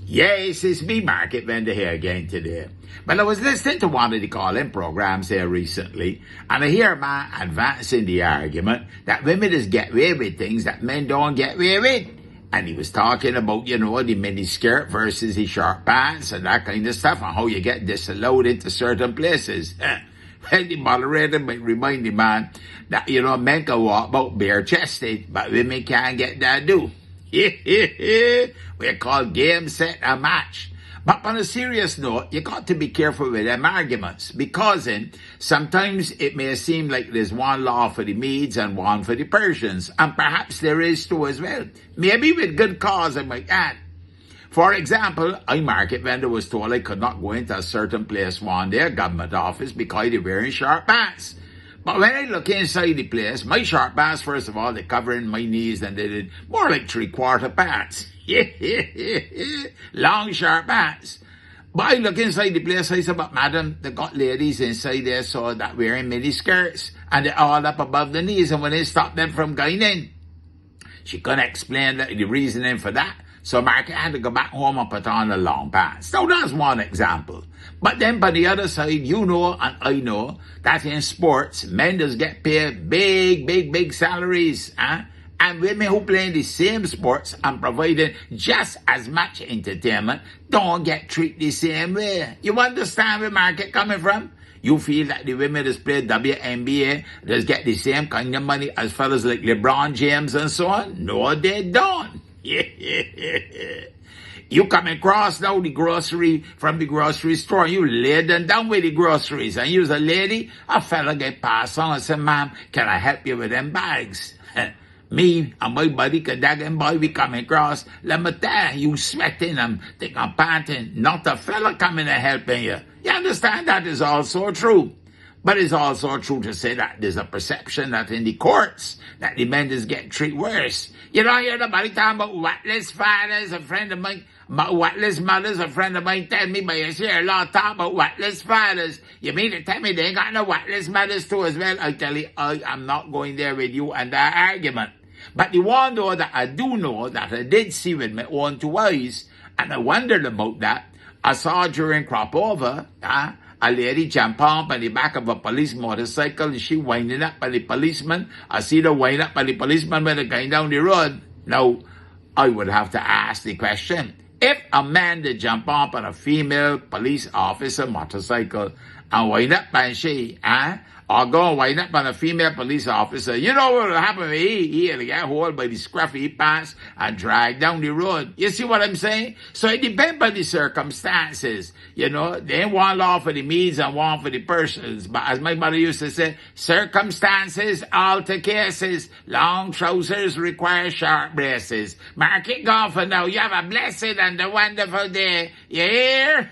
Yes, it's me, Market Vendor here again today. Well, I was listening to one of the call-in programs here recently, and I hear a man advancing the argument that women just get away with things that men don't get away with. And he was talking about, the mini skirt versus the short pants and that kind of stuff, and how you get disallowed into certain places. Well, the moderator might remind the man that, men can walk about bare-chested, but women can't get that do. We're called game, set, and match. But on a serious note, you got to be careful with them arguments, because sometimes it may seem like there's one law for the Medes and one for the Persians, and perhaps there is two as well. Maybe with good cause, I might add. For example, I, Market Vendor, was told I could not go into a certain place one day, a government office, because they're wearing short pants. But when I look inside the place, my short pants, first of all, they're covering my knees, and they did more like 3/4 pants. Long short pants. But I look inside the place, I said, but madam, they got ladies inside there so that wearing mini skirts, and they're all up above the knees, and when they stop them from going in, she couldn't explain the reasoning for that. So Mark had to go back home and put on the long pants. Now that's one example. But then by the other side, you know and I know that in sports, men just get paid big salaries. And women who play in the same sports and providing just as much entertainment don't get treated the same way. You understand where Market coming from? You feel that the women that play WNBA just get the same kind of money as fellas like LeBron James and so on? No, they don't. You come across now the grocery from the grocery store, you lay them down with the groceries, and you's a lady, a fella get passed on and say, ma'am, can I help you with them bags? Me and my buddy Kadagan boy, we come across, let me tell you, sweating, I'm panting, not a fella coming and helping you. You understand? That is also true. But it's also true to say that there's a perception that in the courts, that the men just get treated worse. You don't hear nobody talking about whatless fathers. A friend of mine, whatless mothers, a friend of mine tell me, but you hear a lot of talk about whatless fathers. You mean to tell me they ain't got no whatless mothers too as well? I tell you, I am not going there with you and that argument. But the one though that I do know, that I did see with my own two eyes, and I wondered about that, I saw during crop over, a lady jump up on the back of a police motorcycle, and she winding up by the policeman. I see her wind up by the policeman when they're going down the road. Now, I would have to ask the question, if a man did jump up on a female police officer motorcycle and wind up by she, or go and wind up on a female police officer, you know what will happen? He'll get hold by the scruffy pants and drag down the road. You see what I'm saying? So it depends on the circumstances. There ain't one law for the Medes and one for the Persians. But as my mother used to say, circumstances alter cases. Long trousers require sharp braces. Market gone for now. You have a blessed and a wonderful day. You hear?